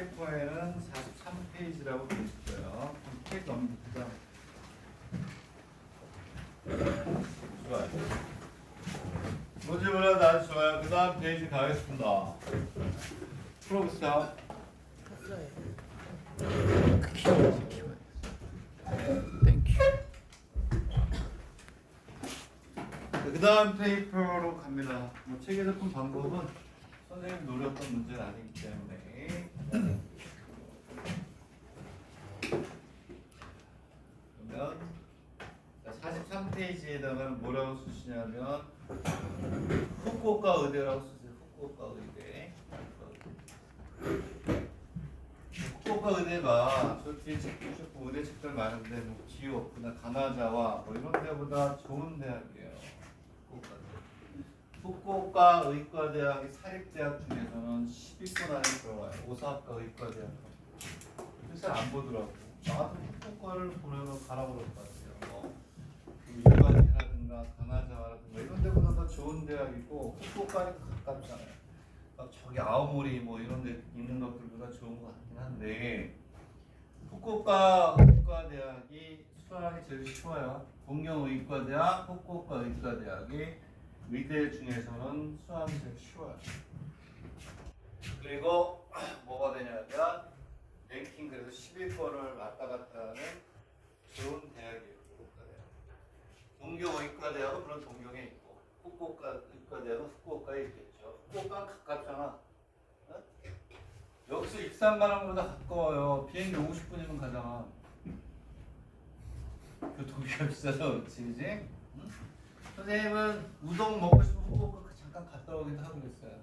페이퍼에는 43페이지라고 되어 있어요. 페이지 넘깁니다. 좋아요. 문제보다 아주 좋아요. 그 다음 페이지 가겠습니다. 풀어보세요. 땡큐. 그 다음 페이퍼로 갑니다. 뭐 책에서 푼 방법은 선생님 노렸던 문제는 아니기 때문에. 그러면 43페이지에다가 뭐라고 쓰시냐면 후쿠오카 의대라고 쓰세요. 후쿠오카 의대. 후쿠오카 의대가 저 뒤에 책도 좋고 의대 책들 많은데 뭐 기업이나 가나자와 뭐 이런 데보다 좋은 대학이에요. 후쿠오카 의과대학이 사립대학 중에서는 10위권 안에 들어와요. 오사카 의과대학. 그래서 안 보더라고. 나도 후쿠오카를 보려면 가라고 그럴 것 같아요. 뭐 유관이라든가 가나자라든가 이런 데보다 더 좋은 대학이고 후쿠오카는 가깝잖아요. 저기 아오모리 뭐 이런 데 있는 것들보다 좋은 것 같긴 한데 후쿠오카 의과대학이 수학이 제일 쉬워요. 동경의과대학, 후쿠오카 의과대학이 의대 중에서는 수학이 제일 쉬워요. 그리고 뭐가 되냐면 랭킹 그래서 10위권을 왔다 갔다 하는 좋은 대학이에요. 동경의과대학은 물론 동경에 있고 후쿠오카 의과대학은 후쿠오카에 있겠죠. 후쿠오카는 가깝잖아. 어? 여기서 익산 가는 것보다 가까워요. 비행기 50분이면 가잖아. 교통비가 비싸서 그렇지, 그지? 응? 선생님은 우동 먹고 싶으면 후쿠오카 잠깐 갔다 오기도 하고 그랬어요.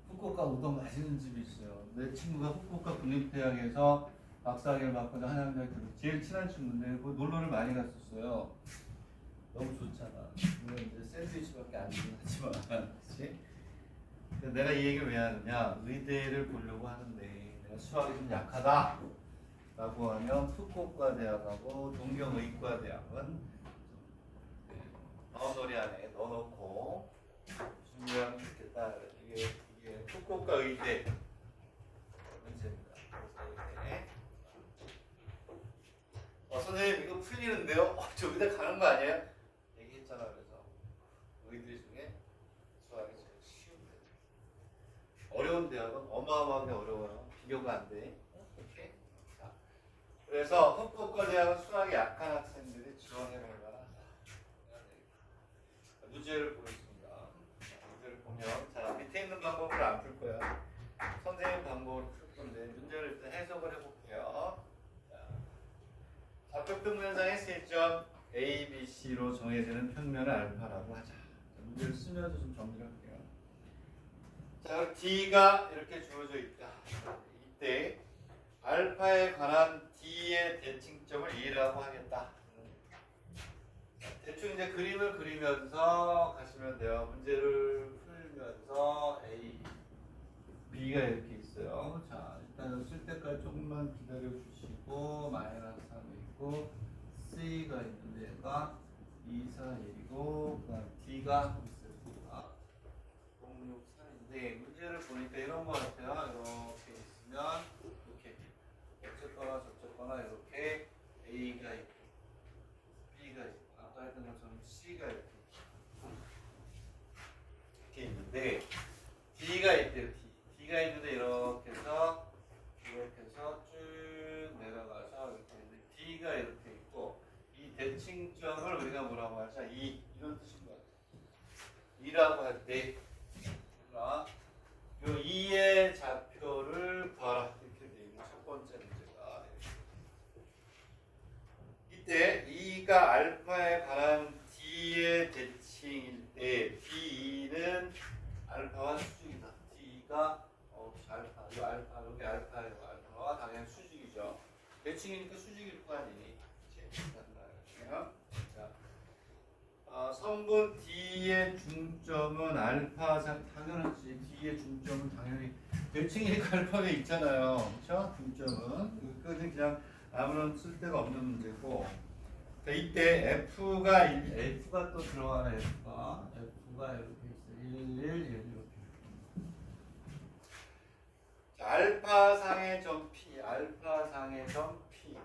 후쿠오카 우동 맛있는 집이 있어요. 내 친구가 후쿠오카 국립대학에서 박사학위를 받고 한양대학교 제일 친한 친구인데 그 놀러를 많이 갔었어요. 너무 좋잖아. 물론 이제 샌드위치밖에 안 주긴 하지만, 그렇지? 내가 이 얘기를 왜 하느냐? 의대를 보려고 하는데 내가 수학이 좀 약하다. 라고 하면 후쿠오카 대학하고 동경의과 대학은 바운더리 안에 넣어놓고 준비하면 좋겠다. 이게 후쿠오카 의대 문제입니다. 선생님 이거 풀리는데요? 저 의대 가는 거 아니에요? 얘기했잖아. 그래서 의대 중에 수학이 제일 쉬운 데. 어려운 대학은 어마어마하게 어려워요. 비교가 안 돼. 이렇게. 자, 그래서 후쿠오카 대학은 수학이 약한 학생들이 지원해볼 만하다. 문제를 보겠습니다. 문제를 보면 자 밑에 있는 방법을 안 풀 거야. 선생님 방법으로 풀 건데 문제를 일단 해석을 해볼게요. 좌표평면상의 세점 A, B, C로 정해지는 평면을 알파라고 하자. 문제를 쓰면서 좀 정리를 할게요. 자, D가 이렇게 주어져 있다. 이때 알파에 관한 D의 대칭점을 E라고 하겠다. 대충 이제 그림을 그리면서 가시면 돼요. 문제를 풀면서 A, B가 이렇게 있어요. 자, 일단 쓸 때까지 조금만 기다려 주시고 마이너스 3이 있고 C가 있는데 얘가 2, 4, 1이고 그다음 D가 있어요. D가 0, 6, 4인데 문제를 보니까 이런 거 같아요. 이렇게 있으면 이렇게 어쨌거나 저쨌거나 이렇게 A가 있고 B가 있고 아까 했던 것처럼 C가 이렇게 있는데 D가 있대요. D가 있는데 이렇게 해서 쭉 내려가서 이렇게 있는데 D가 이렇게 있고 이 대칭점을 우리가 뭐라고 하자? 이런 뜻인 것 같아요. 2라고 할 때 요 2의 좌표를 구하라 이렇게 돼 있는 첫 번째 문제가 이때 2가 알파에 관한 D의 대칭일 때 D는 알파와 수직이다. D가 알파, 이 알파, 여기 알파예요. 알파와 당연히 수직이죠. 대칭이니까 수직일 거 아니니. 자, 성분 D의 중점은 알파, 당연하지. D의 중점은 당연히 대칭이니까 알파에 있잖아요. 그렇죠? 중점은. 그거는 그냥 아무런 쓸데가 없는 문제고. 자, 이때 F가 또 들어가네. F가 이렇게 있어요. 1, 1, 1 이렇게. 자, 알파상의 점 P, 알파상의 점 P.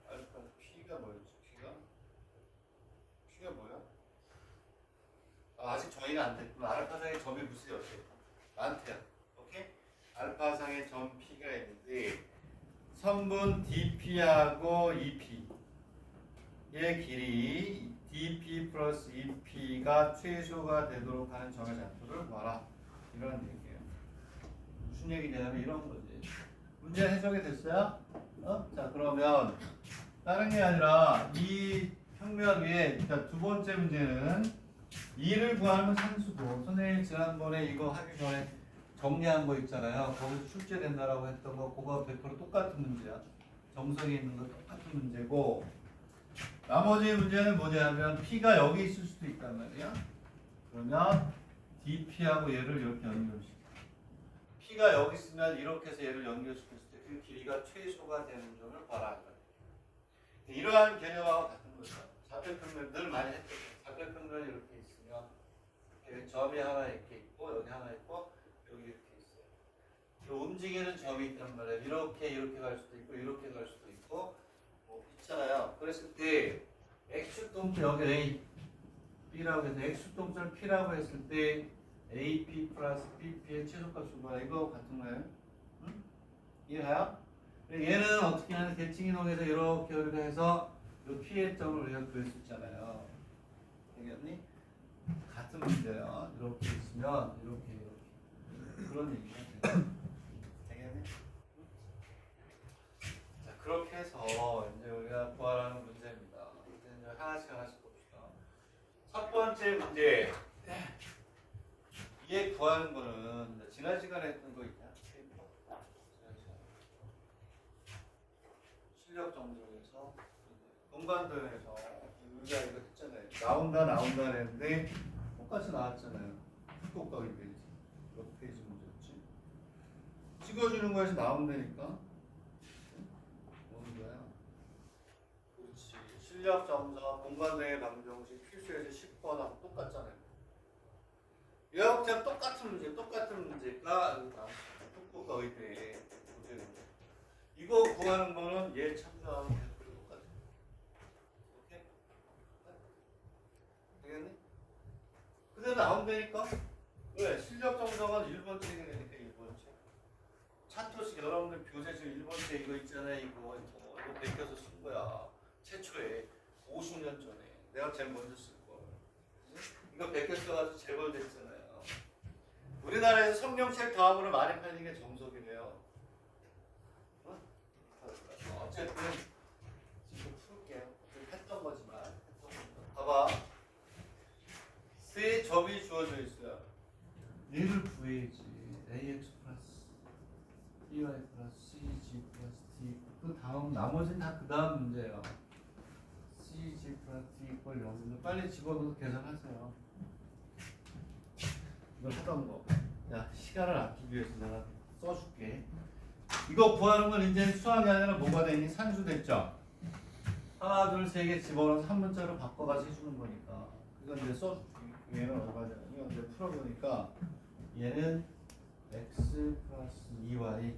알파 P가 뭐였지? P가 뭐야? 아직 정의가 안 됐구나. 알파상의 점이 무슨 어때? 많대요. 오케이? 알파상의 점 P가 있는데 선분 DP하고 EP 의 길이 DP 플러스 EP가 최소가 되도록 하는 점의 좌표를 봐라. 이런 얘기예요. 무슨 얘기냐면 이런 거지. 문제 해석이 됐어요? 자 그러면 다른 게 아니라 이 평면 위에 그러니까 두 번째 문제는 2를 구하는 산수고 선생님 지난번에 이거 하기 전에 정리한 거 있잖아요. 거기서 출제된다라고 했던 거 그거 100% 똑같은 문제야. 정석에 있는 거 똑같은 문제고 나머지 문제는 뭐냐면 P가 여기 있을 수도 있단 말이야. 그러면 DP하고 얘를 이렇게 연결시켜. P가 여기 있으면 이렇게 해서 얘를 연결시켰을 때 그 길이가 최소가 되는 점을 봐라. 이러한 개념하고 같은 거죠. 좌표평면 늘 많이 했죠. 좌표평면이 이렇게 있으면 여기 점이 하나 이렇게 있고 여기 하나 있고 여기 이렇게 있어요. 움직이는 점이 있단 말이에요. 이렇게 갈 수도 있고 이렇게 갈 수도 있고 뭐 있잖아요. 그랬을 때 X동점 여기 A, B라고 해서 X동점 P라고 했을 때 AP 플러스 BP의 최소값을 봐라. 이거 같은 거예요. 응? 이해해요? 얘는 어떻게 하면 대칭이동에서 이렇게 해서 이 P의 점을 우리가 그릴 수 있잖아요. 알겠니? 같은 문제예요. 이렇게 있으면 이렇게 그런 얘기가 돼요. 알겠니? 자 그렇게 해서 이제 우리가 구하라는 문제입니다. 이제 하나씩 봅시다. 첫 번째 문제. 얘 구하는 거는 지난 시간에 했던 거 있냐? 실력 정도에서 공간도에서 우리가 이거 했잖아요. 나온다 했는데 똑같이 나왔잖아요. 후속각이 되지. 몇 페이지 문제였지? 찍어주는 거에서 나온다니까. 오는 거야. 그렇지. 실력 점수와 공간도의 방정식 필수에서 10번하고 똑같잖아요. 이렇게 똑같은 문제가 후속각 의대 문제인데 이거 구하는 거는 얘 참조하는 게 똑같아. 오케이? 되겠니? 그대로 나온다니까? 왜? 실력 정석은 1번 책이 되니까 1번 책. 차토식 여러분들 교재실 1번 책 이거 있잖아요. 이거 베껴서 쓴 거야. 최초에 50년 전에 내가 제일 먼저 쓸 거. 이거 베껴 써가지고 재벌됐잖아요. 우리나라에서 성경책 다음으로 많이 팔리는 게 정석이래요. 어쨌든 지금 풀게요. 했던 거지만 봐봐. 세 점이 주어져 있어요. 얘를 구해야지. ax 플러스 by 플러스 cg 플러스 d 그 다음 나머지는 다 그 다음 문제예요. cg 플러스 d 이퀄 0. 빨리 집어넣어서 계산하세요. 이걸 하던 거. 야 시간을 아끼기 위해서 내가 써줄게. 이거 구하는 건 이제 수학이 아니라 뭐가 되니? 산수 됐죠? 하나, 둘, 세 개 집어넣어서 한 문자로 바꿔가지고 해주는 거니까. 이건 이제 써줄게. 얘는 얼마냐? 이건 이제 풀어보니까 얘는 x 플러스 2y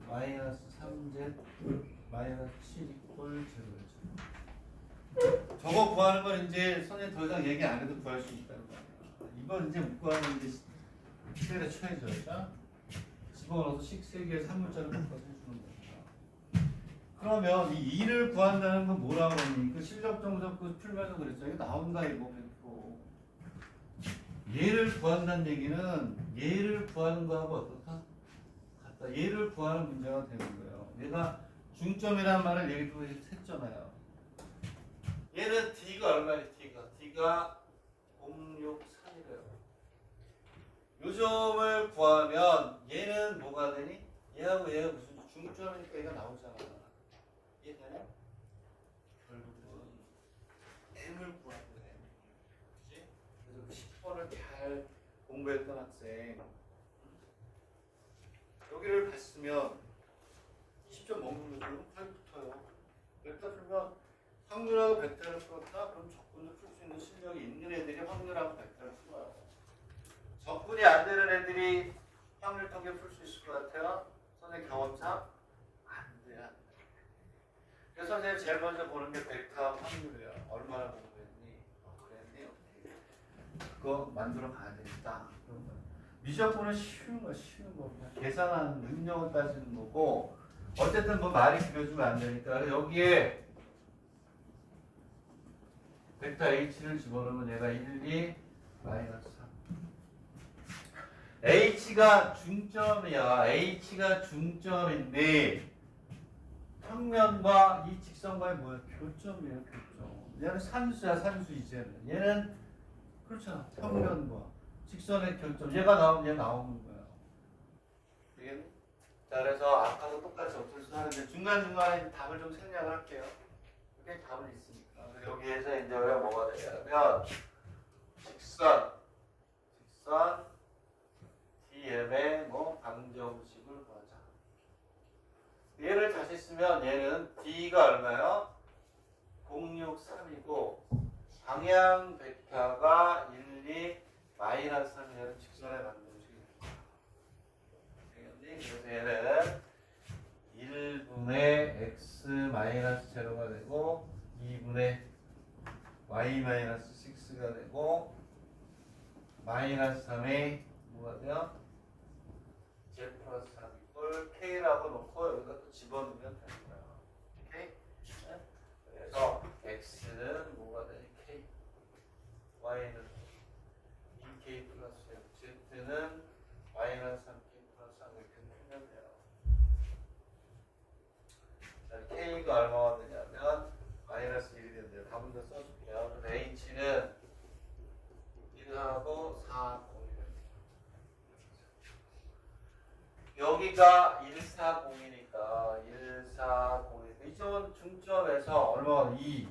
마이너스 3z 마이너스 7 이퀄 0죠. 저거 구하는 건 이제 선생님 더 이상 얘기 안 해도 구할 수 있다는 거야. 이건 이제 못 구하는 이제 시간에 쳐야죠. 집어넣어서 식세기에서 한 문자를 바꿔서 해주는 거니까. 그러면 이 2를 구한다는 건 뭐라고 하니? 그 실력 정석 그 풀면서 그랬죠. 이거 나온다 이거 100%. 얘를 구한다는 얘기는 얘를 구하는 거하고 어떻다? 같다. 얘를 구하는 문제가 되는 거예요. 얘가 중점이라는 말을 얘기도 했잖아요. 얘는 D가 얼마니? D가 063이래요. 요점을 구하면 얘는 뭐가 되니? 얘하고 얘가 무슨 중점이니까 얘가 나오잖아. 이해되냐? 결국은 M을 구하는 거야. 그치? 그래서 그 10번을 잘 공부했던 학생 여기를 봤으면 20점 먹는 거죠. 8부터요. 벡터 풀면 확률하고 벡터를 풀었다? 그럼 적분을 풀 수 있는 실력이 있는 애들이 확률하고 벡터를 풀어요. 적분이 안 되는 애들이 확률 통계 풀 수 있을 것 같아요? 선생님 경험상? 안 돼요. 안 돼. 그래서 선생님 제일 먼저 보는 게 벡터 확률이에요. 얼마나 공부했니? 그랬니? 어떻게. 그거 만들어 가야 되겠다. 미적분은 쉬운 거 쉬운 거 그냥 계산하는 능력을 따지는 거고 어쨌든 뭐 말이 길어지면 안 되니까 여기에 벡터 h를 집어넣으면 얘가 1, 2, 마이너스 3. h가 중점이야. h가 중점인데 평면과 이 직선과의 뭐야? 교점이에요. 교점. 얘는 산수야. 산수 이제는. 얘는 그렇잖아. 평면과 직선의 교점. 얘가 나오면 얘 나오는 거야. 되겠니? 자, 그래서 아까도 똑같이 어쩔 하는데 중간중간에 답을 좀 생략을 할게요. 이게 답은 있으니까. 여기에서 이제 우리가 뭐가 되냐면 직선 DM의 뭐 방정식을 구하자. 얘를 다시 쓰면 얘는 D가 얼마요? 063이고 방향 벡터가 1, 2, 마이너스 3이라는 직선의 방정식이 그래서 얘는 1분의 x 마이너스 제로가 되고 2분의 y 마이너스 6가 되고 마이너스 3의 뭐가 돼요? z 플러스 3 이걸 k라고 놓고 여기다 또 집어넣으면 되는 거야. 오케이? 그래서 x는 뭐가 되니? k, y는 2k 플러스 z는 마이너스 3k 플러스 3 이렇게 풀면 돼요. 자, k가 얼마가 되냐면 마이너스 1이 된대요. 답은 더 써줄게요. 그래서 h는 1하고 4, 0. 여기가 140이니까 140이니까 이쪽은 중점에서 얼마가 2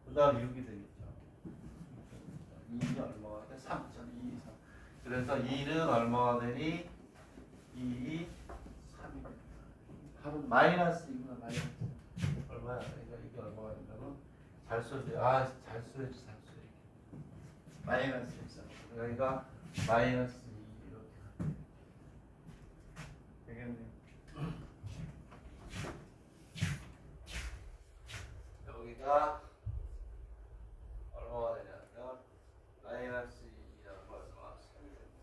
그 다음 6이 되겠죠. 2는 얼마가 돼? 3.2 3. 그래서 2는 얼마가 되니? 2, 3이 됩니다. 바로 마이너스이구나. 마이너스 얼마야? 그러니까 이게 얼마가 된다고? 잘 써줘요. 잘 써야지. 마이너스 13. 여기가 마이너스 2 이렇게 되겠네요. 여기가 얼마가 되냐면 마이너스 2가 얼마가 3이 됩니다.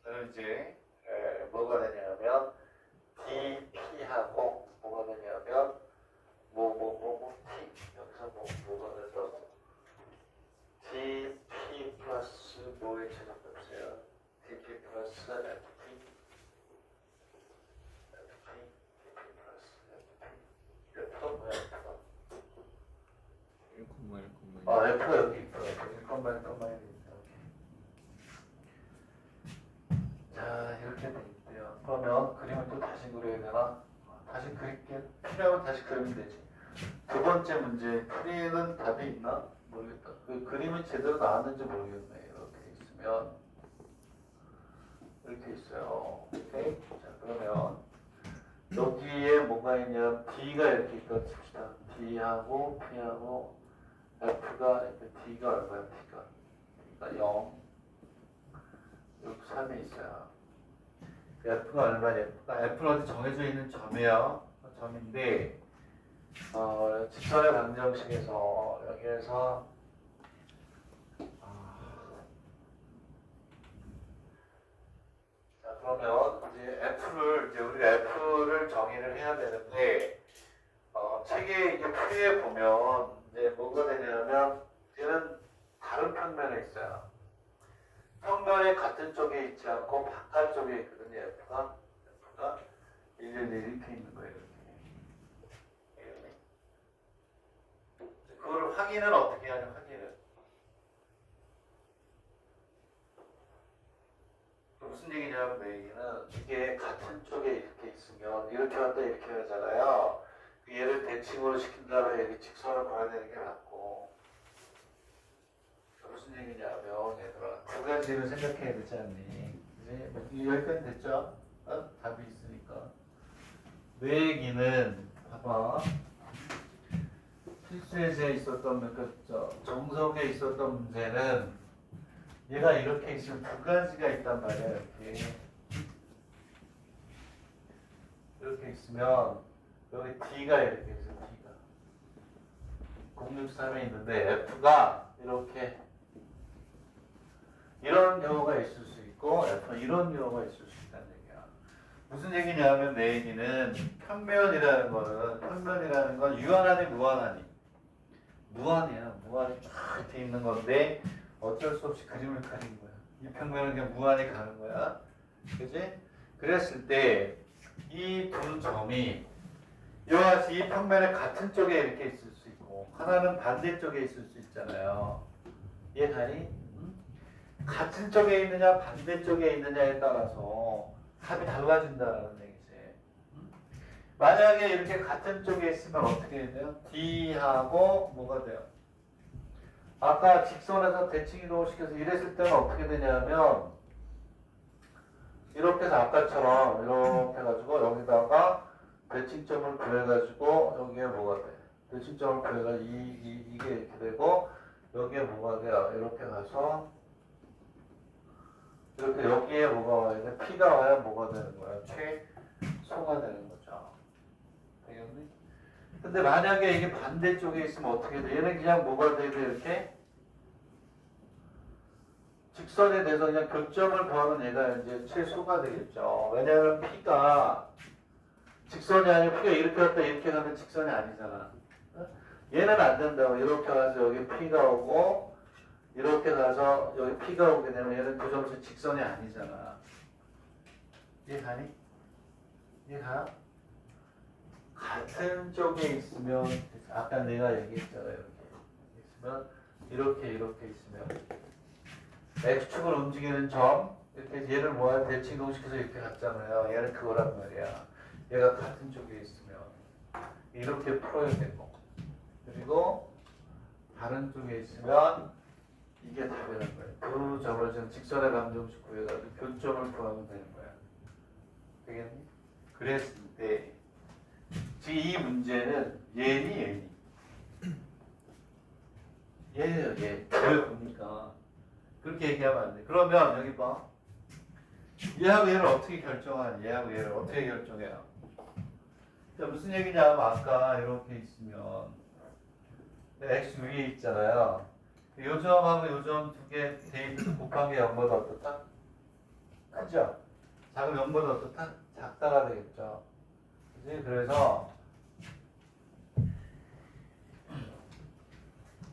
그럼 이제 뭐가 되냐면 DP하고 뭐가 되냐면 T 여기서 뭐가 돼서 DP 플러스 뭐의 최저값이에요? DP 플러스 FP 플러스 FP F가 뭐야? F가 1,1,1 F 여기 있더라고. 1,1,1 자, 이렇게 돼 있대요. 그러면 그림을 또 다시 그려야 되나? 다시 그릴게. 필요하면 다시 그리면 되지. 두 번째 문제, 풀이는 답이 있나? 모르겠다. 그 그림이 제대로 나왔는지 모르겠네. 이렇게 있으면. 이렇게 있어요. 오케이? 자, 그러면 여기에 뭐가 있냐? D가 이렇게 있다 칩시다. D하고 P하고 F가, D가 얼마야? D가 0. 6, 3이 있어요. F가 얼마냐? F는 어디 정해져 있는 점이에요. 점인데, 직선의 방정식에서 여기에서 자, 그러면 이제 우리가 F를 정의를 해야 되는데, 책에 이게 풀이에 보면 이제 뭐가 되냐면 얘는 다른 평면에 있어요. 평면의 같은 쪽에 있지 않고 바깥쪽에 있거든요. F가 1, 1 이렇게 있는 거예요. 이렇게. 그거를 확인은 어떻게 하냐? 확인은 무슨 얘기냐면 내 얘기는 이게 같은 쪽에 이렇게 있으면 이렇게 왔다 이렇게 하잖아요. 얘를 대칭으로 시킨 다음에 여기 직선을 봐야 되는 게 맞고 무슨 얘기냐면 얘들아 두 가지를 생각해야 되지 않니? 이제 여기까지 됐죠? 답이 있으니까 내 얘기는 봐. 필수에서 있었던 정석에 있었던 문제는 얘가 이렇게 있으면 두 가지가 있단 말이야. 이렇게 있으면 여기 D가 이렇게 있어. D가 063에 있는데 F가 이렇게 이런 경우가 있을 수 있고 F는 이런 경우가 있을 수 있다는 얘기야. 무슨 얘기냐면 내 얘기는 평면이라는 건 유한하니 무한하니 무한이야. 무한이 쫙 이렇게 있는 건데 어쩔 수 없이 그림을 그린 거야. 이 평면은 그냥 무한히 가는 거야. 그지? 그랬을 때 이 두 점이 이와 같이 이 평면의 같은 쪽에 이렇게 있을 수 있고 하나는 반대쪽에 있을 수 있잖아요. 이해가니? 응? 같은 쪽에 있느냐 반대쪽에 있느냐에 따라서 답이 달라진다는 얘기지. 응? 만약에 이렇게 같은 쪽에 있으면 어떻게 돼요? D하고 뭐가 돼요? 아까 직선에서 대칭 이동시켜서 이랬을 때는 어떻게 되냐면 이렇게 해서 아까처럼 이렇게 해가지고 여기다가 대칭점을 구해가지고 여기에 뭐가 돼? 대칭점을 구해가지고 이게 이렇게 되고 여기에 뭐가 돼요? 이렇게 가서 이렇게 여기에 뭐가 와야 돼? P가 와야 뭐가 되는 거야? 최소가 되는 거죠. 되겠니? 근데 만약에 이게 반대쪽에 있으면 어떻게 돼? 얘는 그냥 뭐가 돼야 돼? 이렇게 직선에 대해서 그냥 교점을 구하면 얘가 이제 최소가 되겠죠. 왜냐하면 P가 직선이 아니고 P가 이렇게 갔다 이렇게 가면 직선이 아니잖아. 얘는 안 된다고. 이렇게 가서 여기 P가 오고 이렇게 가서 여기 P가 오게 되면 얘는 그 점에서 직선이 아니잖아. 이해가니? 이해가? 같은 쪽에 있으면 아까 내가 얘기했잖아요. 이렇게 있으면 이렇게 있으면 X축을 움직이는 점 이렇게 얘를 뭐야 대칭 이동시켜서 이렇게 갔잖아요. 얘는 그거란 말이야. 얘가 같은 쪽에 있으면 이렇게 풀어야 되고 그리고 다른 쪽에 있으면 이게 답이라는 거예요. 그 점을 지금 직선의 방정식 구해가지고 교점을 구하면 되는 거야. 되겠니? 그랬을 때 지금 이 문제는 얘니 얘예요. 얘. 그 보니까 그렇게 얘기하면 안 돼. 그러면 여기 봐. 얘하고 얘를 어떻게 결정하니? 얘하고 얘를 어떻게 결정해요? 자, 무슨 얘기냐면 아까 이렇게 있으면 x 위에 있잖아요. 요 점하고 요 점 두 개 대입해서 곱한 게 0보다 어떻다? 크죠? 작으면 0보다 어떻다? 작다가 되겠죠. 그치? 그래서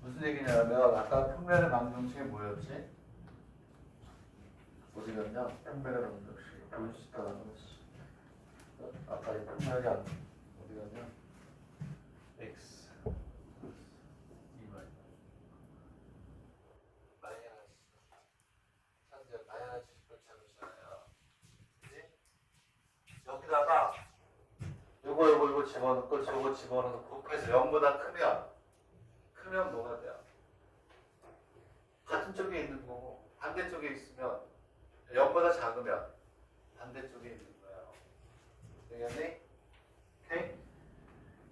무슨 얘기냐면 아까 평면의 방정식이 뭐였지? 어디 갔냐? 평면의 방정식 보여주지도 않았어. 아까 이 평면이 어디 갔냐? x 2y 마이너스 현재 마이너스 10을 잡으잖아요. 그지? 여기다가 요거 집어넣고 저거 집어넣어서 곱해서 0보다 크면 뭐가 돼요? 같은 쪽에 있는 거고 반대쪽에 있으면 0보다 작으면 반대쪽에 있는 거예요. 되겠니? 오케이?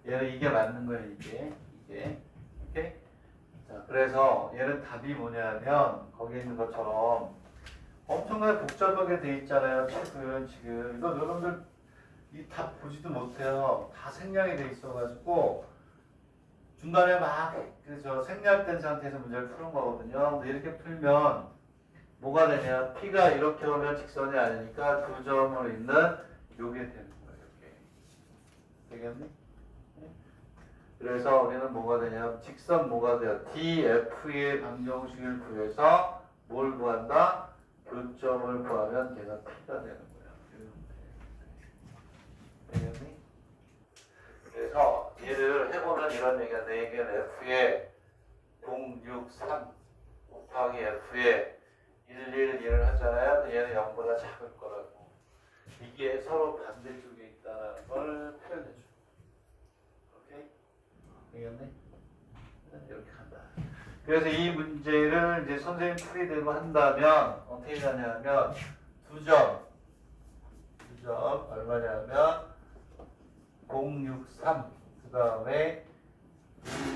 얘는 이게 맞는 거예요. 이게 오케이? 자, 그래서 얘는 답이 뭐냐면 거기에 있는 것처럼 엄청나게 복잡하게 돼 있잖아요. 책은 지금 이거 여러분들 이 답 보지도 못해요. 다 생략이 돼 있어가지고 중간에 막 그저 생략된 상태에서 문제를 푸는 거거든요. 근데 이렇게 풀면 뭐가 되냐? P가 이렇게 오면 직선이 아니니까 두 점을 잇는 요게 되는 거예요. 이렇게 되겠니? 그래서 우리는 뭐가 되냐? 직선 뭐가 돼요? DF의 방정식을 구해서 뭘 구한다? 교점을 구하면 걔가 P가 되는 거예요. 되겠니? 그래서 얘를 해보면 이런 얘기가 4개는 F에 063 곱하기 F에 111을 하잖아요. 얘는 0보다 작을 거라고. 이게 서로 반대쪽에 있다는 걸 표현해줘. 오케이? 되겠네? 이렇게 한다. 그래서 이 문제를 이제 선생님 풀이대로 한다면 어떻게 하냐면 두 점 얼마냐면 063 그 다음에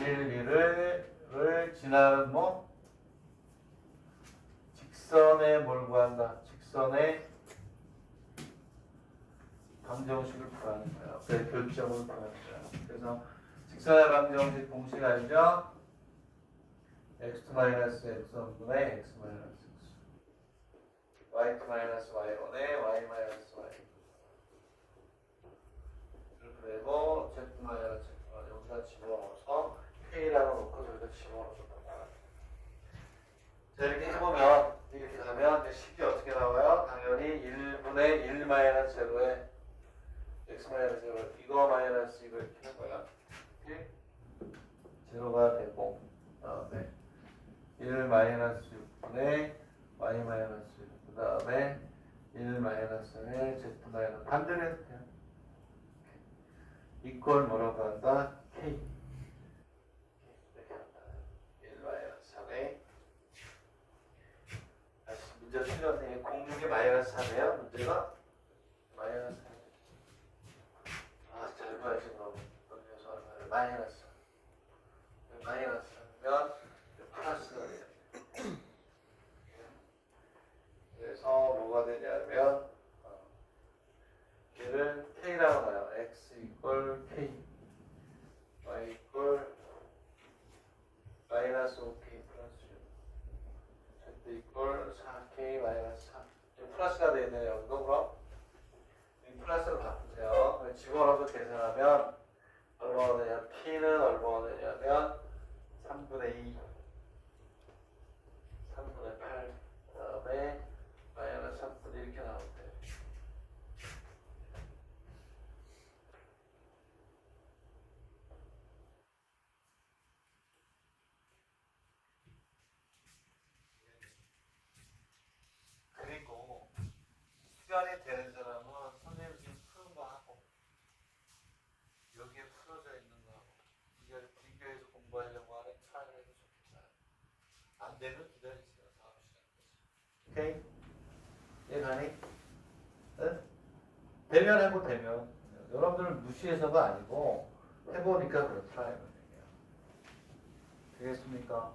1, 1을 지나는 뭐 직선에 뭘 구한다. 직선의 방정식을 구하는 거야. 그 교점을 구하는 거야. 그래서 직선의 방정식 공식 알죠? x2 마이너스 x1분의 x 마이너스 x y2 마이너스 y1의 y 마이너스 y 그리고 z 마이너스 z 여기다 집어넣어서 k라고 놓고 저기다 집어넣어줬단 말이야. 자 이렇게 해보면 이렇게 가면 식이 어떻게 나와요? 당연히 1분의 1 마이너스 제로에 x 마이너스 제로 이거 마이너스 이거 이렇게 할 거야. 이렇게 제로가 되고 그다음에 1 마이너스 6분의 y 마이너스 6 그다음에 1 마이너스의 z 마이너스 반대로 해도 돼요. 이퀄 뭐라고 한다? k 이렇게 한다. 1 마이너스 3의 다시 문제 틀렸네. 공육이 마이너스 3이에요. 문제가 마이너스 3. 잘 봐야지 그럼. 여기서 얼마를 마이너스. 마이너스 하면 플러스가 돼요. 그래서 뭐가 되냐면 얘를 k라고 나요. x 이퀄 k y 이퀄 마이너스 5k 플러스 6 z 이퀄 4k 마이너스 3 플러스가 되네요. 이거 그럼 플러스로 바꾸세요. 집어넣어서 계산하면 얼마가 되냐? p는 얼마가 되냐면 3분의 2 3분의 8 그 다음에 마이너스 3분의 1 이렇게 나오는데 그리고 시간이 되는 사람은 선생님 지금 푸는 거 하고 여기에 풀어져 있는 거 하고 이걸 비교해서 공부하려고 하는 트라이를 해도 좋겠다. 안 되면 기다리세요. 다음 시간까지. 오케이? 이해가니? 응? 되면 해보 되면 여러분들은 무시해서가 아니고 해보니까 그렇더라 이런 얘기야. 되겠습니까?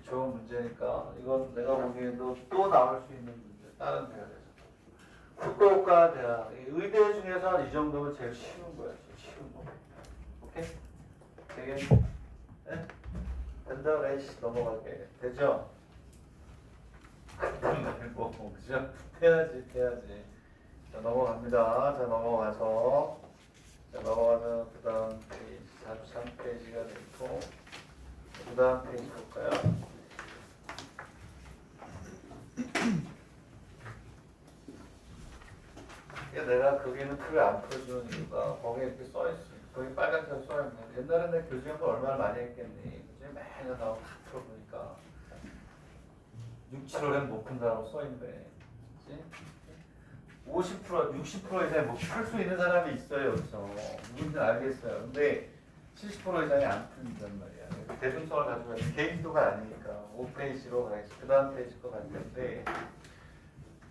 좋은 문제니까 이건 내가 보기에도 또 나올 수 있는 문제 다른 대학에서 후쿠오카 대학 의대 중에서 이 정도면 제일 쉬운 거야. 제일 쉬운 거. 오케이? 되겠니? 네? 된다 레이시 넘어갈게. 되죠? 뭐 그죠? 해야지. 자 넘어갑니다. 자 넘어가서 그 다음 페이지 43페이지가 되고 그 다음 페이지 볼까요? 내가 거기는 풀을 안 풀어주는 이유가 거기에 이렇게 써있어. 거기 빨간색 써있네. 옛날에 내 교재 공부 얼마나 많이 했겠니. 그치? 매년 나오고 다 풀어보니까 6, 7월엔 못 푼다고 써있네. 그치? 50%, 60% 이상이 뭐 풀 수 있는 사람이 있어요. 여기서. 누군지 알겠어요. 근데 70% 이상이 안 풀린단 말이야. 대중성을 가지고 있는 개인도가 아니니까 5페이지로 가겠습니다. 그 다음 페이지 거 갈 텐데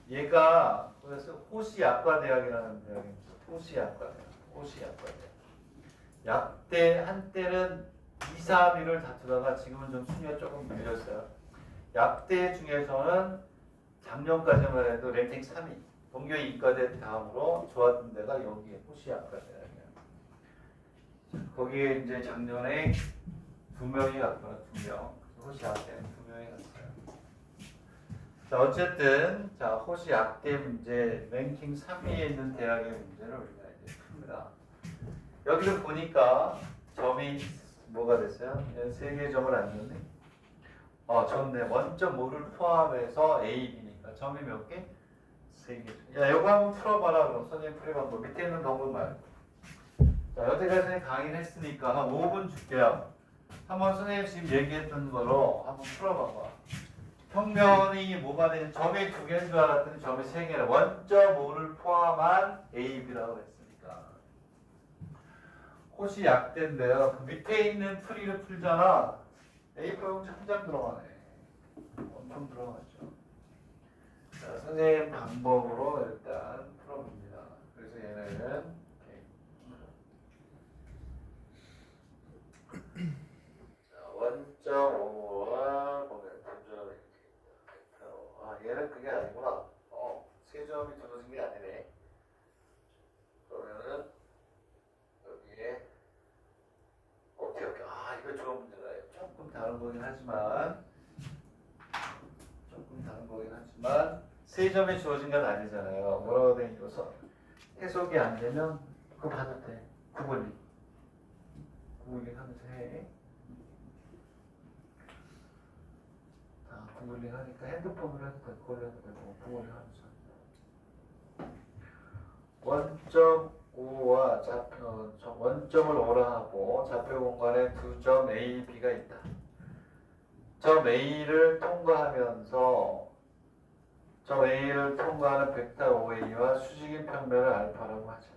얘가 그래서 호시약과대학이라는 대학입니다. 호시약과대학. 약대 한때는 2, 3일을 다투다가 지금은 좀 순위가 조금 밀렸어요. 약대 중에서는 작년까지만 해도 랭킹 3위. 동교 인과대 다음으로 좋았던 데가 여기에 호시약과대학이에요. 거기에 이제 작년에 2명이 갔구나. 2명. 호시약대는 2명이 갔어요. 자 어쨌든 자 호시 약대 문제 랭킹 3위에 있는 대학의 문제를 우리가 이제 풉니다. 여기를 보니까 점이 뭐가 됐어요? 3개의 점을 안 줬네. 줬네. 원점 5를 포함해서 A, B니까 점이 몇 개? 3개. 야 이거 한번 풀어봐라. 그럼 선생님 풀이 방법 밑에 있는 방법 말고. 자 여태까지 강의를 했으니까 한 5분 줄게요. 한번 선생님 지금 얘기했던 거로 한번 풀어봐봐. 평면이 뭐가 되는 점이 2개인 줄 알았더니 점이 3개라. 원점 5를 포함한 A, B라고 했으니까 호시 약대인데요. 그 밑에 있는 풀이를 풀잖아. A4용 천장 들어가네. 엄청 들어가죠. 자, 선생님 방법으로 일단 풀어봅니다. 그래서 얘네는 거긴 하지만 조금 다른 거긴 하지만 세 점이 주어진 건 아니잖아요. 뭐라고 돼 있어서 해석이 안 되면 그거 봐도 돼. 구분리 하면서 해. 자, 구분링 하니까 핸드폰으로 해도 되고 그걸로 해도 되고 구분링 하면서 원점 O와 좌표 원점을 O라 하고 좌표 공간에 두 점 A, B가 있다. 점 A를 통과하면서 점 A를 통과하는 벡터 OA와 수직인 평면을 알파라고 하자.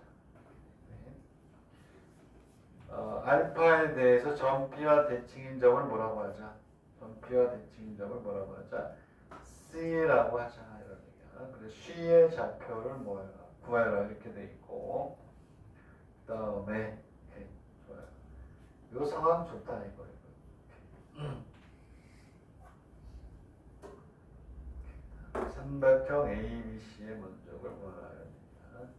알파에 대해서 점 B와 대칭인 점을 뭐라고 하자? 점 B와 대칭인 점을 뭐라고 하자? C라고 하자. 이런 얘기야. 그래서 C의 좌표를 뭐야? 구해라 이렇게 돼 있고 그 다음에 오케이, 좋아요. 이 상황 좋다 이거. 삼각형 ABC의 면적을 뭐라 해야 되나?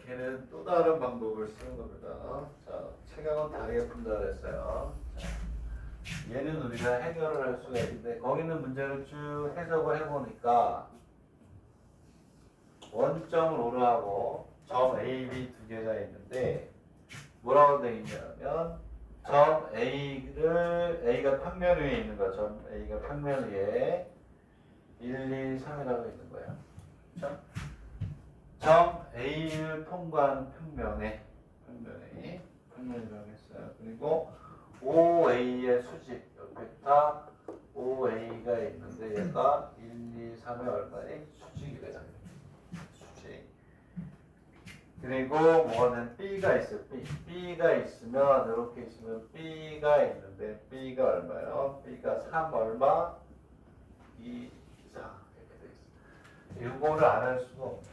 걔는 또 다른 방법을 쓰는 겁니다. 자, 체각은 다르게 푼다 그랬어요. 자, 얘는 우리가 해결을 할 수가 있는데 거기 있는 문제를 쭉 해석을 해보니까 원점을 오르하고 점 A, B 두 개가 있는데 뭐라고 되어 있냐면 점 A가 평면 위에 있는 거야. 점 A가 평면 위에 1, 2, 3이라고 있는 거야. 그렇죠? 점 A를 통과하는 평면이라고 했어요. 그리고 OA의 수직, 벡터 OA가 있는데 얘가 1, 2, 3의 얼마니? 수직이래요. 수직. 그리고 뭐는 B가 있어요. B가 있으면 이렇게 있으면 B가 있는데 B가 얼마요? B가 3 얼마? 2, 4 이렇게 돼 있어요. 이거를 안 할 수가 없네.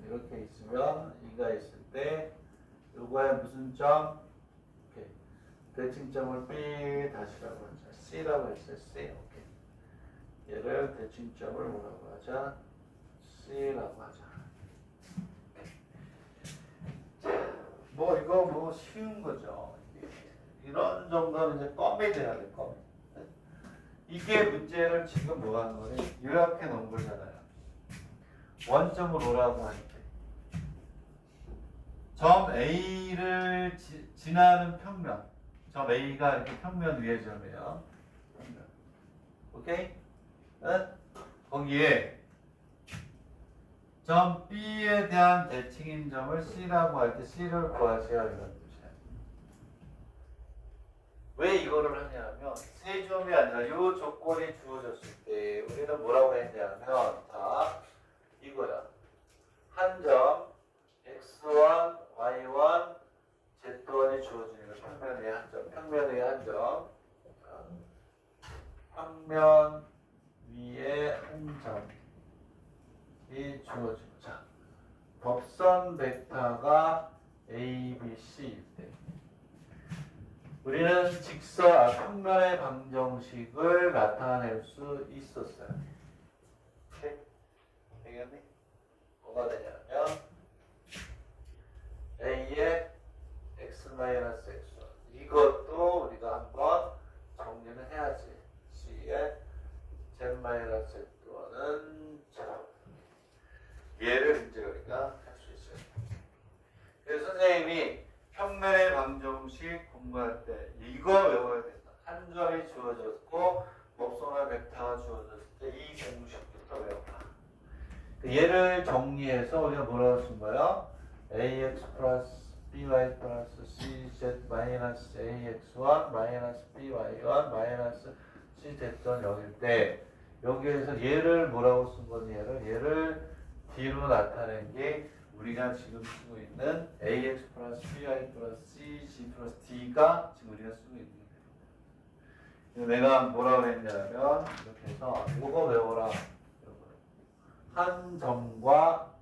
이렇게 있으면 2가 있을 때 요거에 무슨 점? 오케이. 대칭점을 B 다시라고 하자. C라고 했어요. C. 오케이. 얘를 대칭점을 뭐라고 하자? C라고 하자. 자, 뭐 이거 뭐 쉬운 거죠. 이런 정도는 이제 껌이 돼야 돼. 껌. 이게 문제를 지금 뭐 하는 거니? 이렇게 놓은 거잖아요. 원점을 오라고 하니까. 점 A를 지나는 평면. 점 A가 이렇게 평면 위의 점이에요. 평면. 오케이? 거기에 점 B에 대한 대칭인 점을 C라고 할 때 C를 구하세요. 이런 뜻이에요. 왜 이거를 하냐면 세 점이 아니라 이 조건이 주어졌을 때 우리는 뭐라고 했냐면 자 이거야. 한 점 X1, Y1, Z1이 주어지는 거 평면 위에 한 점, 평면 위에 한 점, 평면 위에 한 점이 주어지는 거. 자, 법선 벡터가 A, B, C일 때 우리는 평면의 방정식을 나타낼 수 있었어요. 오케이? 되겠니? 뭐가 되냐면 A의 X-X 선생님이 평면의 방정식 공부할 때 이거 외워야 된다. 한 점이 주어졌고 법선화 벡터가 주어졌을 때 이 공식부터 외워라. 얘를 정리해서 우리가 뭐라고 쓴 거야? ax 플러스 by 플러스 cz 마이너스 ax와 마이너스 by와 마이너스 cz 여길 때 여기에서 얘를 뭐라고 쓴 거니? 얘를 d로 나타낸 게 우리가 지금 쓰고 있는 ax 플러스 by 플러스 cg 플러스 d가 지금 우리가 쓰고 있는 거예요. 내가 뭐라고 했냐면 이렇게 해서 이거 외워라. 한 점과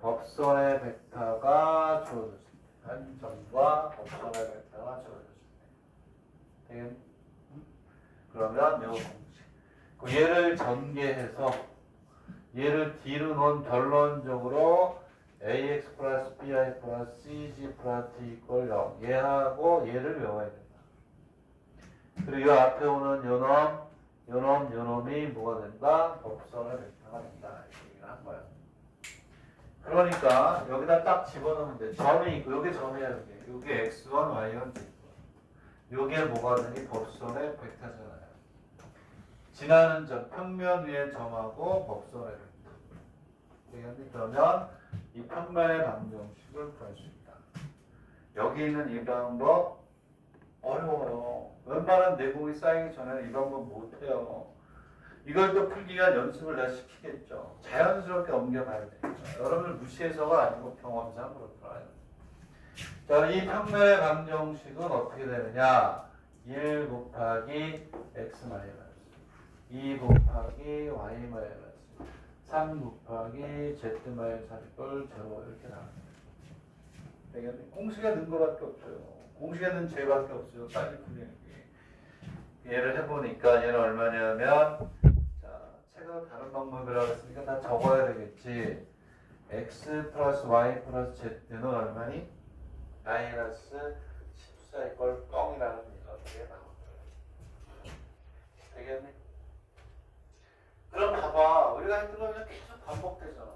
법선의 벡터가 주어졌을 때, 한 점과 법선의 벡터가 주어졌을 때, 되겠니? 그러면 요 공식. 얘를 전개해서 얘를 D로 놓은 결론적으로 ax 플러스 bi 플러스 cg 플러스 d 이퀄 0. 얘하고 얘를 외워야 된다. 그리고 이 앞에 오는 요놈이 뭐가 된다? 법선의 벡터가 된다. 이렇게 얘기를 한 거야. 그러니까 여기다 딱 집어넣으면 돼. 점이 있고 여기 점이야 여기. 여기 x1, y1, z1. 요게 뭐가 되니? 법선의 벡터잖아요. 지나는 점, 평면 위의 점하고 법선의 벡터. 그러면 이 평면의 방정식을 구할 수 있다. 여기 있는 이 방법 어려워요. 웬만한 내공이 쌓이기 전에 이 방법 못해요. 이걸 또 풀기가 연습을 다 시키겠죠. 자연스럽게 옮겨가야 되겠죠. 여러분을 무시해서가 아니고 경험상 그렇더라고요. 자, 이 평면의 방정식은 어떻게 되느냐? 1 곱하기 x 마이너스 2 곱하기 y 마이너스 3 곱하기 z 마이너스 4걸 0 이렇게 나옵니다. 되겠네? 공식에 넣은 거밖에 없어요. 공식에 넣은 죄밖에 없어요. 빨리 풀리는 게. 얘를 해보니까 얘는 얼마냐면 책은 다른 방법이라고 했으니까 다 적어야 되겠지. x 플러스 y 플러스 z는 얼마니? 마이너스 14 이걸 뻥이라는 이렇게 나옵니다. 되겠니? 그럼 봐봐. 우리가 했던 거 그냥 계속 반복되잖아.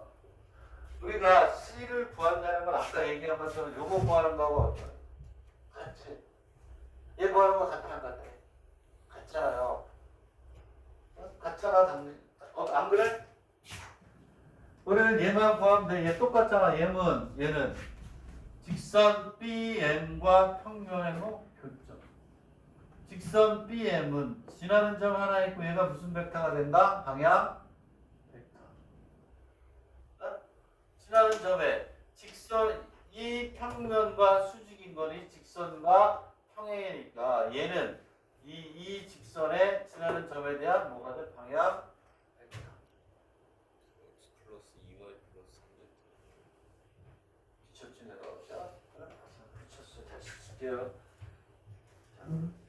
우리가 C를 구한다는 건 아까 얘기한 것처럼 요거 구하는 거하고 어때요? 같이. 얘 구하는 거 같아 안 같아? 같잖아요. 같잖아 당연히. 안 그래? 우리는 얘만 구하면 돼. 얘 똑같잖아. 얘는 직선 BM과 평면의 교점. 직선 BM은 지나는 점 하나 있고 얘가 무슨 벡터가 된다? 방향 벡터. 지나는 점에 직선 이 평면과 수직인 거니 직선과 평행이니까 얘는 이 직선에 지나는 점에 대한 뭐가 돼? 방향 할게요.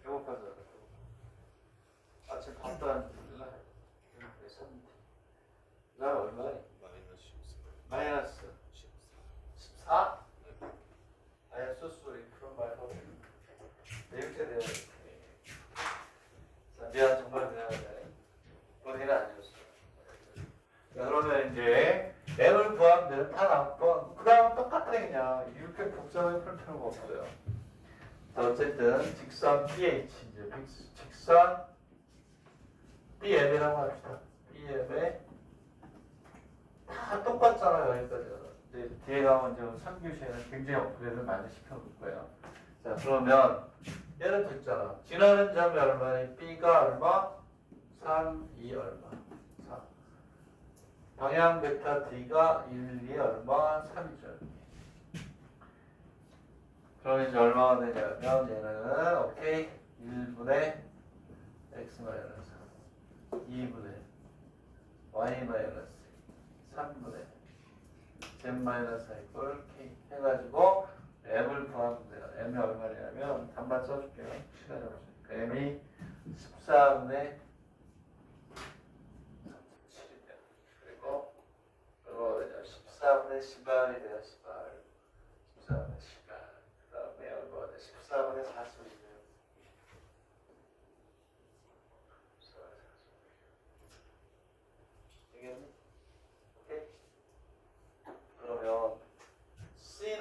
배고파서 아침 밥도 안 먹을라. 나 얼마야? 마이너스 14? 아야 소스리 그런 말 하고 이렇게 돼야 돼. 자, 미안 정말 미안하네. 본인은 아니었어. 그러면 이제 m을 구하면 되는 다 나왔고 그 다음은 똑같아 그냥 이렇게 복잡하게 풀 필요가 없어요. 어쨌든 직선 BH 이제 직선 BM이라고 합시다. BM에 다 똑같잖아요 여기까지는. 이제 뒤에 가면 이제 3교시에는 굉장히 업그레이드를 많이 시켜볼 거예요. 자 그러면 얘는 됐잖아. 지나는 점이 얼마니? B가 얼마? 3, 2 얼마? 4. 방향 벡터 D가 1, 2 얼마? 3이죠. 그럼 이제 얼마가 되냐면 얘는 오케이 1분의 x 마이너스 2분의 y 마이너스 3분의 z 마이너스 이퀄 k 해가지고 m을 구하면 돼요. m이 얼마냐면 단만 써줄게요. 시간이 없으니까 m이 14분의 37이에요. 그리고 이거 14분의 18이 돼요. 14분의 18 14분의 40이네요. 되겠니? 오케이? 그러면 C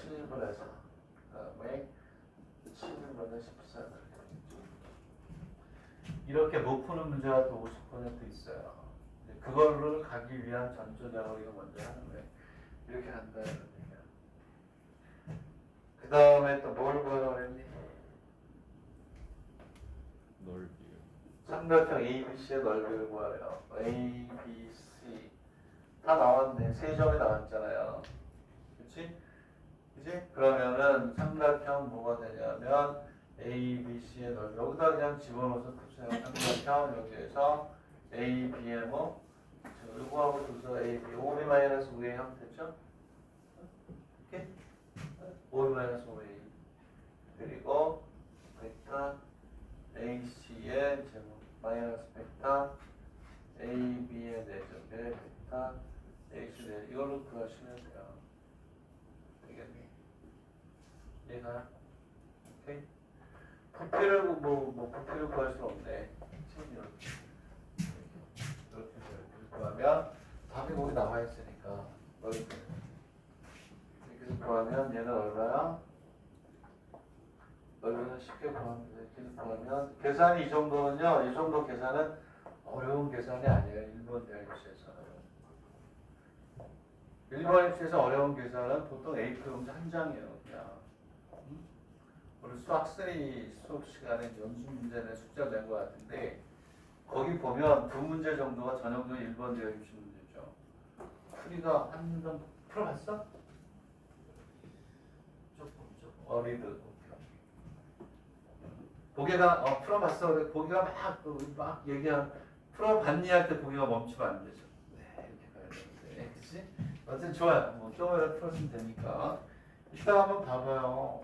7분의 4 그다음에 7분의 14 이렇게 못 푸는 문제가 또 50% 있어요. 그거를 가기 위한 전조 작업을 이거 먼저 하는 거예요. 이렇게 한다 이런 얘기야. 그 다음에 또 뭘 구하라고 했니? 넓이요. 삼각형 ABC의 넓이를 구하래요. ABC 다 나왔네. 세 점이 나왔잖아요. 그치? 그치? 그러면은 삼각형 뭐가 되냐면 ABC의 넓이 여기다 그냥 집어넣어서 푸세요. 삼각형 여기에서 AB의 뭐 요거하고 줘서 AB 5B-5A 형태죠? 이렇게 5B-5A 그리고 벡터 AC의 제곱 마이너스 벡터 AB의 내접의 벡터 AC 내 이걸로 구하시면 돼요. 되겠니? 얘가 오케이? 부피를 부피를 구할 수는 없네. 이렇게 구하면 답이 거기 나와 있으니까 넓이 이렇게 구하면 얘는 얼마야? 넓이는 쉽게 구하면 돼. 이렇게 구하면 계산이 이 정도는요. 이 정도 계산은 어려운 계산이 아니에요. 1번 대학교에서는 1번 입시에서 어려운 계산은 보통 A4 용지 한 장이에요. 그냥 오늘 수학 3 수업 시간에 연수 문제는 숙제가 된 것 같은데 거기 보면 두 문제 정도가 전형적인 1번 대학 입시 문제죠. 풀이가 한 번 풀어봤어? 조금 어리드 보기가 풀어봤어. 보기가 막 얘기한 풀어봤니 할 때 보기가 멈추면 안 되죠. 네, 이렇게 가야 되는데, 그치? 어쨌든 좋아요. 뭐 조금이라도 풀었으면 되니까. 이따 한번 봐봐요.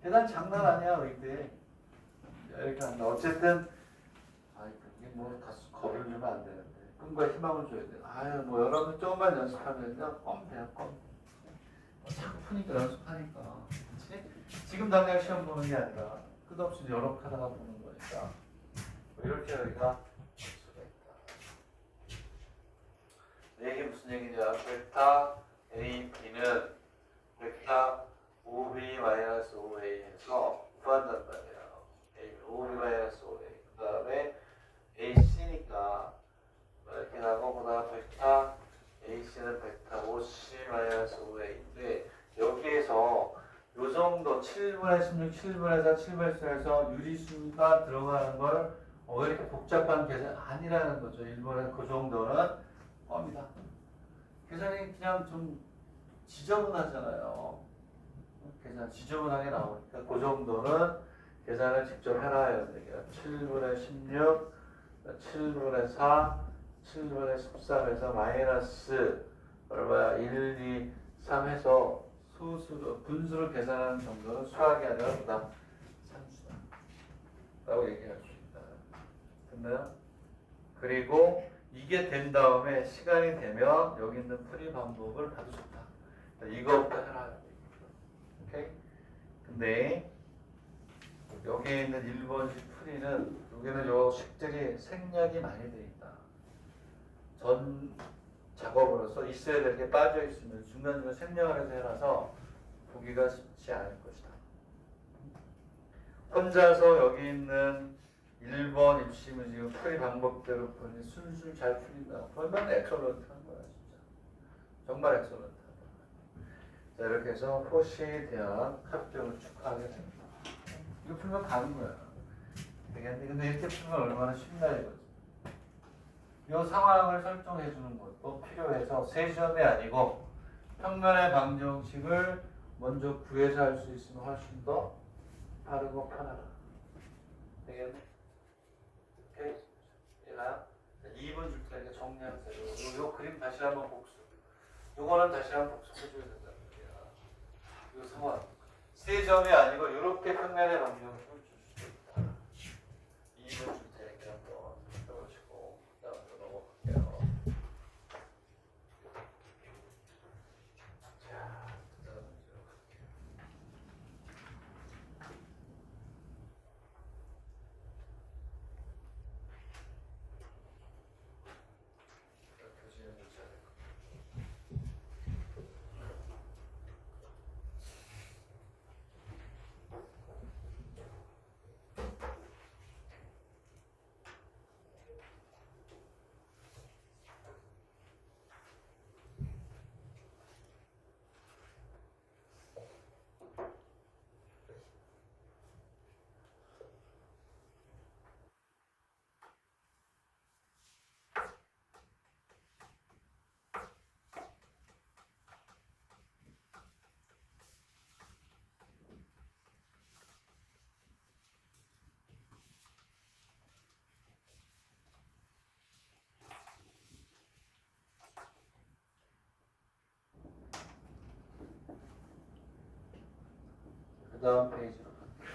계산 장난 아니야, 이때. 이렇게 한다. 어쨌든, 이게 뭐 가수 겁을 주면 안 되는데. 꿈과 희망을 줘야 돼. 뭐 여러분 조금만 연습하면요, 껌 돼요, 껌. 자꾸 푸니까 연습하니까. 그치? 지금 당장 시험 보는 게 아니라. 끝없이 여러 하다가 보는 거니까 이렇게 여기가 수가 있다. 이게 무슨 얘기냐? 벡터 A, B는 벡터 5B-5A에서 구한단 말이에요. 5B-5A 그 다음에 AC니까 이렇게 나고 그 다음 벡터 AC는 벡터 5C-5A인데 여기에서 요 정도 7분의 16, 7분의 4, 7분의 4에서 유리수가 들어가는 걸 왜 이렇게 복잡한 계산 아니라는 거죠. 일본의 그 정도는 껌이다. 계산이 그냥 좀 지저분하잖아요. 계산 지저분하게 나오니까 그 정도는 계산을 직접 해라 이런 얘기야. 7분의 16, 7분의 4, 7분의 13에서 마이너스 얼마야? 1, 2, 3 해서 분수를 계산하는 정도는 수학이 아니라 보다 산수다 라고 얘기할 수 있다. 됐나요? 그리고 이게 된 다음에 시간이 되면 여기 있는 풀이 방법을 봐도 좋다. 이거부터 해라. 오케이? 근데 여기에 있는 1번식 풀이는 여기는 요 식들이 생략이 많이 돼 있다. 전 작업으로서 있어야 될 게 빠져 있으면 중간중간 생략을 해서 해놔서 보기가 쉽지 않을 것이다. 혼자서 여기 있는 1번 입시문 지금 풀이 방법대로 보니 술술 잘 풀린다. 그러면 엑설런트한 거야 진짜. 정말 엑설런트한 거야. 자 이렇게 해서 호시 대학 합격을 축하하게 됩니다. 이거 풀면 가는 거야. 되겠는데 근데 이렇게 풀면 얼마나 쉽나 이거지. 이 상황을 설정해 주는 것도 필요해서 세점이 아니고 평면의 방정식을 먼저 구해서 할 수 있으면 훨씬 더 빠르고 편하다. 되겠네? 오케이? 얘가요? 2번 줄 테니까 정리하세요. 요 그림 다시 한번 복수. 요거는 다시 한번 복수해 줘야 된다는 거야. 요 상황. 세점이 아니고 이렇게 평면의 방정식을 줄 수도 있다. 2번 줄 테니까 한번 해보시고 그다음으로 넘어갈게요. 자, 그다음으로 갈게요. 교진을 묻혀야 될 것 같아요. 그 다음 페이지로 갈게요.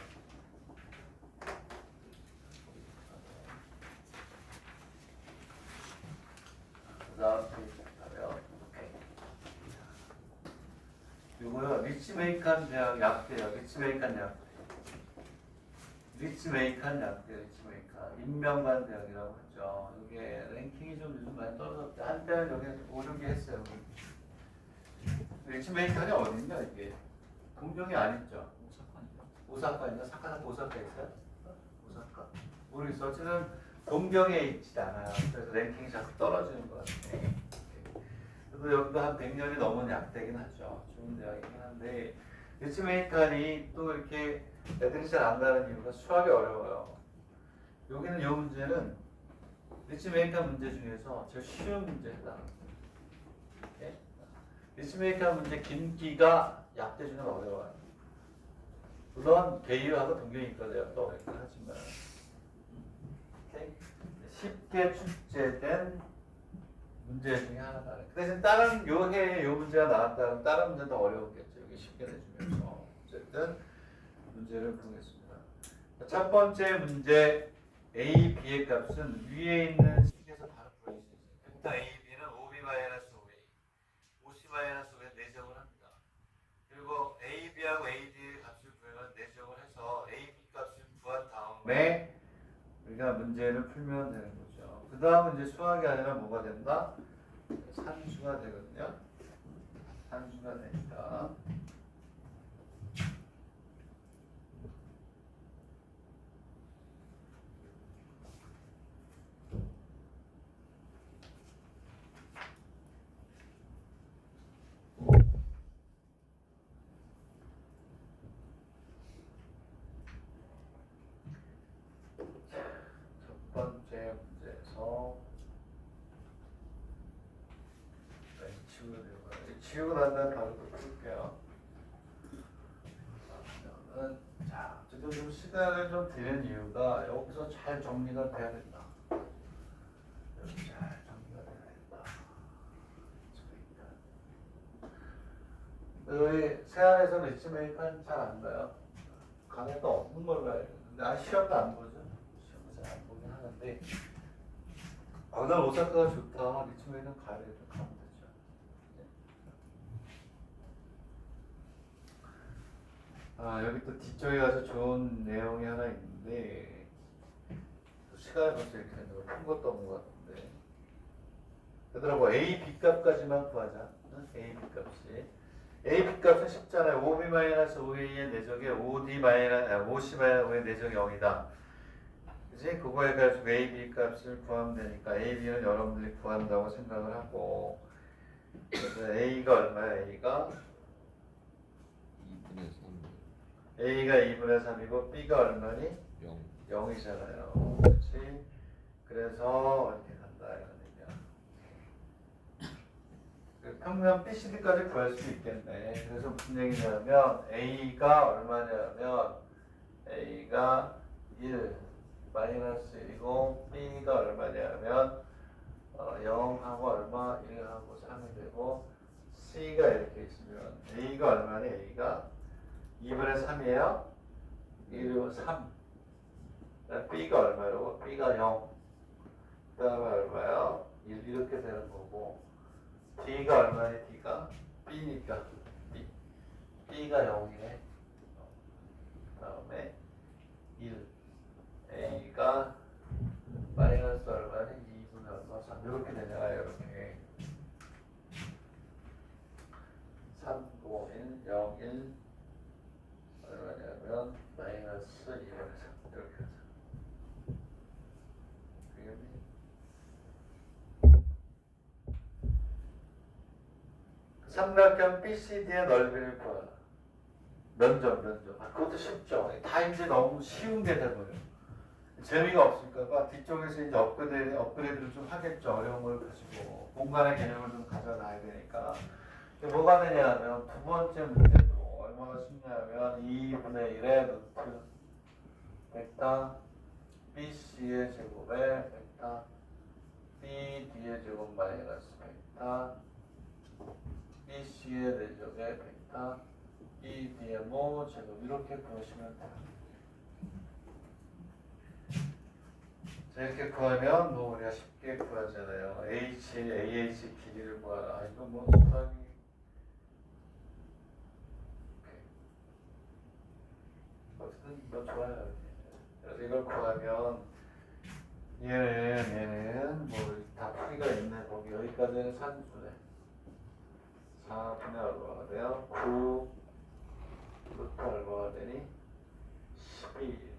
그 다음 페이지로 가면 이거요 리치메이칸 대학 약대요. 리치메이칸 약. 리치메이칸 약대. 리치메이칸 인명관 대학이라고 했죠. 이게 랭킹이 좀 요즘 많이 떨어졌대. 한때는 여기 오르게 했어요. 리치메이칸이 어딨냐 이게? 동경이 아니죠. 오사카인가? 오사카 있어요? 오사카? 모르겠어. 어쨌든 동경에 있지 않아요. 그래서 랭킹이 자꾸 떨어지는 것 같아요. 그래도 여기도 한 100년이 넘은 약대긴 하죠. 좋은 대학이긴 한데 리치메이칸이 또 이렇게 애들이 잘 안 가는 이유가 수학이 어려워요. 여기는 이 문제는 리치메이칸 문제 중에서 제일 쉬운 문제다. 리치메이칸 문제 긴기가 약대 중에 어려워요. 물론 개유하고 동경이과대학도 어렵긴 하지만 쉽게 출제된 문제 중에 하나다. 그 대신 다른 요 해에 요 문제가 나왔다면 다른 문제는 더 어려웠겠죠. 여기 쉽게 내주면서 어쨌든 문제를 보겠습니다. 첫 번째 문제 A, B의 값은 위에 있는 식에서 바로 구할 수 있어요. 벡터 A, B는 5B-5A, 5C-5의 내정을 합니다. 그리고 A, B하고 A, D의 값을 구해서 내정을 해서 A, B 값을 구한 다음에 우리가 문제를 풀면 되는 거죠. 그 다음은 이제 수학이 아니라 뭐가 된다? 산수가 되거든요. 산수가 되니까. 첫 번째 문제에서 지우고 난 다음에 바로 또 풀게요. 그러면 자, 어쨌든 좀 시간을 좀 드는 이유가 여기서 잘 정리가 돼야 된다. 여기 잘 정리가 돼야 된다. 여기 세안에서 리치메이칸 잘 안 가요. 강의도 없는 걸로 알고 있는데 시험도 안 보죠. 시험도 잘 안 보긴 하는데 난 오사카가 좋다. 리치메이칸 가면 되죠. 여기 또 뒤쪽에 가서 좋은 내용이 하나 있는데 시간이 벌써 이렇게 됐는데 푼 것도 없는 것 같은데 얘들아 뭐 A, B 값까지만 구하자. A, B 값이 A, B 값은 쉽잖아요. 5B-5A의 내적에 5C-5의 내적이 0이다. 그치? 그거에 가지고 A, B 값을 구하면 되니까 A, B는 여러분들이 구한다고 생각을 하고 그래서 A가 얼마야? A가 2분의 3. A가 2분의 3이고 B가 얼마니? 0. 0이잖아요. 그렇지? 그래서 이렇게 간다 이거는요. 평면 BCD까지 구할 수 있겠네. 그래서 무슨 얘기냐면 A가 얼마냐면 A가 1 마이너스 1이고 B가 얼마냐면 0하고 얼마 1하고 3이 되고 C가 이렇게 있으면 A가 얼마니? A가 2분의 3이에요. 1이고 3. B가 얼마요? B가 0. 그 다음에 얼마요? 1 이렇게 되는 거고 D가 얼마니? D가 B니까 B가 0이네. 그 다음에 1 A가 마이너스 얼마니? 2분의 얼마? 3 이렇게 되냐 이렇게 3, 5, 1, 0, 1 얼마냐면 마이너스 2분의 3 이렇게 하자. 삼각형 BCD의 넓이를 구하라. 면적. 그것도 쉽죠. 다 이제 너무 쉬운 게 돼버려요. 재미가 없을까봐 뒤쪽에서 이제 업그레이드를 좀 하겠죠. 어려운 걸 가지고 공간의 개념을 좀 가져놔야 되니까. 뭐가 되냐면 두 번째 문제도 얼마나 쉽냐면 2분의 1의 루트 벡터 BC의 제곱에 벡터 BD의 제곱 마이너스 벡터 BC의 내적의 벡터 2B의 모 제곱 이렇게 구하시면 돼요. 자, 이렇게 구하면 뭐 우리가 쉽게 구하잖아요. AH 길이를 구하라. 이거 뭐 수학이 어쨌든 이거 좋아요. 그래서 이걸 구하면 얘는 뭐 다 풀이가 있네. 거기 여기까지는 산수네. 4분의 얼마가 돼요? 9부터 얼마가 되니? 12.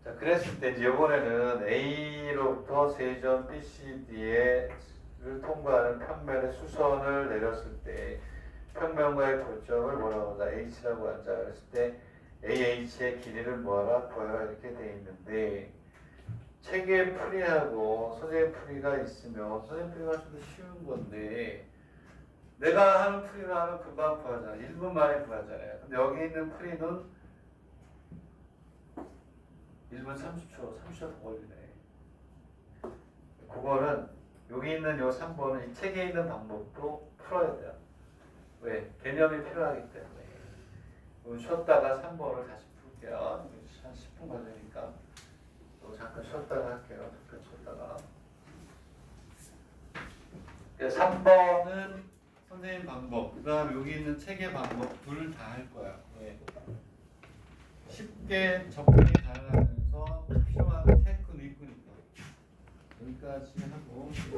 자, 그랬을 때 이제 이번에는 A로부터 세점 BCD를 통과하는 평면의 수선을 내렸을 때 평면과의 교점을 뭐라고 하자? H라고 하자. 그랬을 때 AH의 길이를 뭐하라? 구하라 이렇게 돼 있는데 책의 풀이하고 선생님 풀이가 있으면 선생님 풀이가 좀 더 쉬운 건데 내가 하는 풀이를 하면 금방 구하잖아. 1분 만에 구하잖아요. 근데 여기 있는 풀이는 1분 30초 더 걸리네. 그거는 여기 있는 요 3번은 이 책에 있는 방법도 풀어야 돼요. 왜? 개념이 필요하기 때문에. 쉬었다가 3번을 다시 풀게요. 한 10분 걸리니까. 또 잠깐 쉬었다가 할게요. 잠깐 쉬었다가. 3번은 선생님 방법, 그 다음 여기 있는 책의 방법 둘 다 할 거야. 왜? 쉽게 접근이 가능하면서 필요한 테크닉이니까. 여기까지 하고